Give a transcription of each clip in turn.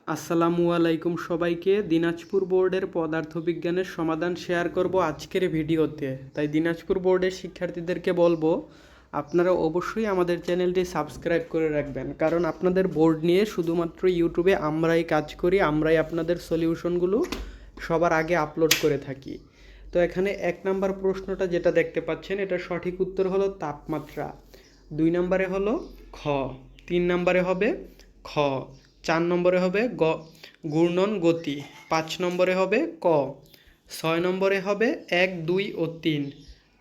আসসালামু আলাইকুম সবাইকে। দিনাজপুর বোর্ডের পদার্থবিজ্ঞানের সমাধান শেয়ার করব আজকের ভিডিওতে। তাই দিনাজপুর বোর্ডের শিক্ষার্থীদেরকে বলবো আপনারা অবশ্যই আমাদের চ্যানেলটি সাবস্ক্রাইব করে রাখবেন, কারণ আপনাদের বোর্ড নিয়ে শুধুমাত্র ইউটিউবে আমরাই কাজ করি, আমরাই আপনাদের সলিউশনগুলো সবার আগে আপলোড করে থাকি। তো এখানে 1 নম্বর প্রশ্নটা যেটা দেখতে পাচ্ছেন, এটার সঠিক উত্তর হলো তাপমাত্রা। 2 নম্বরে হলো খ, 3 নম্বরে হবে খ, 4 নম্বরে হবে ঘূর্ণন গতি, 5 নম্বরে হবে ক, 6 নম্বরে হবে 1, 2 ও 3,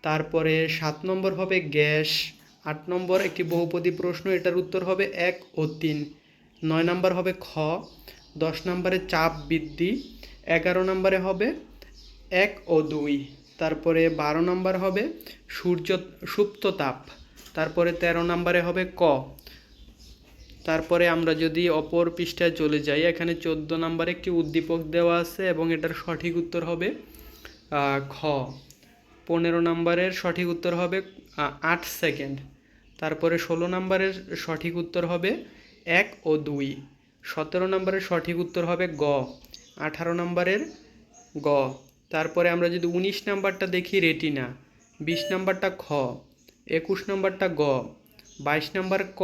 তারপরে 7 নম্বর হবে গ্যাস, 8 নম্বর একটি বহুপদী প্রশ্ন, এটার উত্তর হবে 1 ও 3, 9 নম্বর হবে খ, 10 নম্বরে চাপ বৃদ্ধি, 11 নম্বরে হবে 1 ও 2, তারপরে 12 নম্বর হবে সুপ্ত তাপ, তারপরে 13 নম্বরে হবে ক। তারপরে আমরা যদি অপর পৃষ্ঠায় চলে যাই, এখানে 14 নম্বরে একটি উদ্দীপক দেওয়া আছে এবং এটার সঠিক উত্তর হবে খ। 15 নম্বরের সঠিক উত্তর হবে 8 সেকেন্ড। তারপরে 16 নম্বরের সঠিক উত্তর হবে 1 ও 2। 17 নম্বরের সঠিক উত্তর হবে গ। 18 নম্বরের গ। তারপরে আমরা যদি 19 নাম্বারটা দেখি রেটিনা, 20 নাম্বারটা খ, 21 নাম্বারটা গ, 22 নাম্বার ক,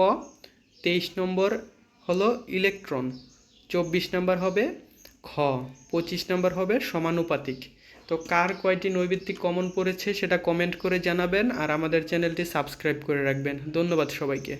23 নম্বর হলো ইলেকট্রন, 24 নাম্বার হবে খ, 25 নাম্বার হবে সমানুপাতিক। তো কার কয়টি নৈর্ব্যক্তিক কমন পড়েছে সেটা কমেন্ট করে জানাবেন, আর আমাদের চ্যানেলটি সাবস্ক্রাইব করে রাখবেন। ধন্যবাদ সবাইকে।